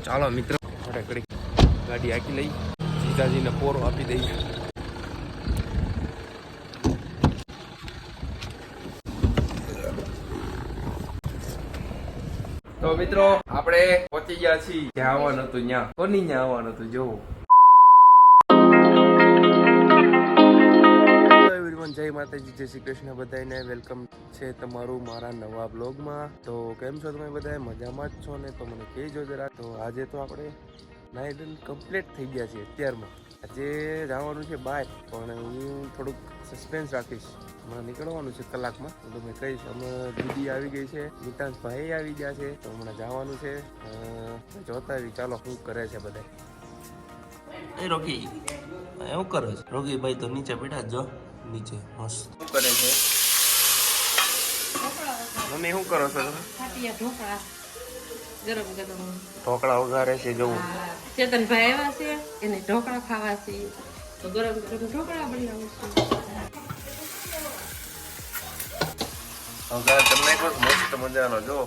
ચાલો મિત્રો આપણે ઘડી ગાડી આખી લઈ સીતાજીને પોરો આપી દઈએ. તો મિત્રો આપણે પહોંચી ગયા છીએ જ્યાં આવવાનું હતું ત્યાં. કોની ત્યાં આવવાનું હતું જોવો. જય માતાજી, જય શ્રી કૃષ્ણ બધાને. વેલકમ છે તમારું મારા નવા બ્લોગમાં. તો કેમ છો તમે બધા? મજામાં જ છો ને? તો મને કહેજો જરા. તો આજે તો આપણે નાઇટ કમ્પ્લીટ થઈ ગયા છીએ અત્યારમાં. આજે જવાનું છે બહાર, પણ હું થોડુંક સસ્પેન્સ રાખીશ. હમણાં નીકળવાનું છે કલાકમાં, તો મેં કહીશ. અમે દીદી આવી ગઈ છે, મિતાંશભાઈ આવી ગયા છે, તો હમણાં જવાનું છે. જોતા આવી ચાલો શું કરે છે બધા. એ રોકી શું કરો છો? રોકી ભાઈ તો નીચે બેઠા જ જો. નીચે મસ્ત શું કરે છે મમ્મી? શું કરો છો તમે? ગરમ ગરમ ઢોકળા વઘારે છે. જોવું ચેતનભાઈ આવ્યા છે, એને ઢોકળા ખાવા છે, તો ગરમ ગરમ ઢોકળા બનાવું છું. વઘાર તમને કોઈ મસ્ત મજાનો જો.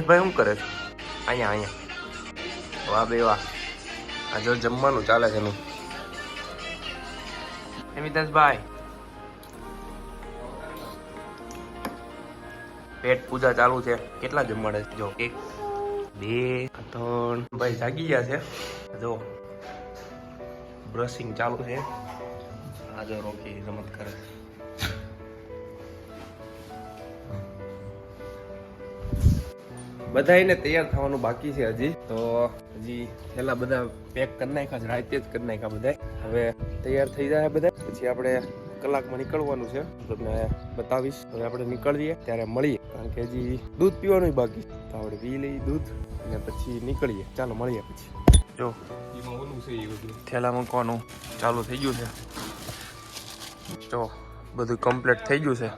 ભાઈ શું કરે છે? અહીંયા વાહ બે વાહ. આ જો જમવાનું ચાલે છે નહીં. મિતાંશભાઈ પેટ પૂજા ચાલુ છે. કેટલા જમવાડે જો? 1 2 3. ભાઈ જાગી ગયા છે. જો બ્રશિંગ ચાલુ છે. આ જો રોકી રમત કરે છે. બધાને તૈયાર થવાનું બાકી છે હજી. તો હજી પેલા બધા પેક કરી નાખ્યા છે, રાતે જ કરી નાખ્યા બધા. હવે તૈયાર થઈ જાય બધા, પછી આપણે કલાકમાં નીકળવાનું છે. તમને બતાવીશ. હવે આપણે નીકળીએ ત્યારે મળીએ, કારણ કે હજી દૂધ પીવાનું બાકી. તો આપણે પી લઈએ દૂધ અને પછી નીકળીએ. ચાલો મળીએ પછી. જો એમાં ઓલું છે, એ બધું થેલા મૂકવાનું ચાલુ થઈ ગયું છે. જો બધું કમ્પ્લીટ થઈ ગયું છે.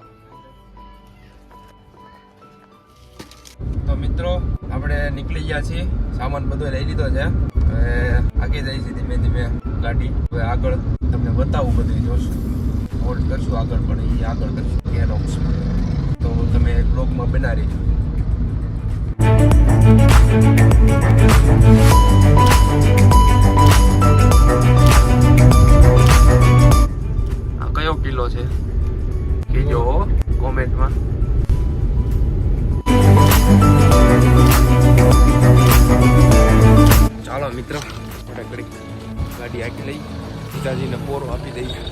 તો મિત્રો આપણે નીકળી ગયા છીએ, સામાન બધો લઈ લીધો છે. હવે આગળ જાય છે ધીમે ધીમે ગાડી. હવે આગળ તમને બતાવું, બધું જોશું, હોલ્ડ કરશું આગળ, પણ એ આગળ કરશું ગેરોક્સમાં. તો તમે બ્લોગમાં બના રહીજો. આ કયો કિલ્લો છે કહેજો કોમેન્ટમાં. ચાલો મિત્રો આપણે ઘડીક ગાડી આખી લઈ સીતાજીને પોરો આપી દઈએ.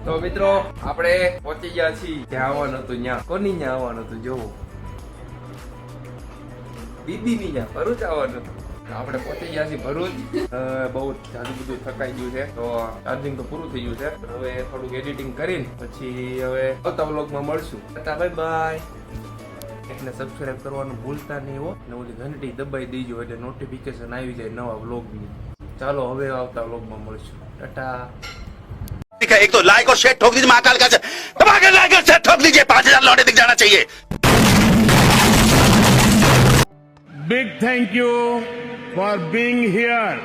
તો મિત્રો આપણે પહોંચી ગયા છીએ જ્યાં આવવાનું હતું ત્યાં. કોની ત્યાં આવવાનું હતું જોવો? દીદીની ત્યાં ભરૂચ આવવાનું હતું. આપણે પહોંચી ગયા છીએ ભરૂચ. બહુ જાજુ બધું થકાઈ ગયું છે, તો ચાર્જિંગ તો પૂરું થઈ ગયું છે. હવે થોડુંક એડિટિંગ કરીને પછી હવે આવતા વ્લોગમાં મળશું. Bye bye. એટલે સબસ્ક્રાઇબ કરવાનું ભૂલતા નહીં હો, ને ઓલી ઘંટી દબાઈ દેજો એટલે નોટિફિકેશન આવી જાય નવા વ્લોગની. ચાલો હવે આવતા વ્લોગમાં મળશું. ટાટા. एक तो लाइक और शेयर ठोक दीजिए, महाकाल का दबा के लाइक और शेयर ठोक दीजिए, 5000 लौटे दिख जाना चाहिए. Big thank you for being here.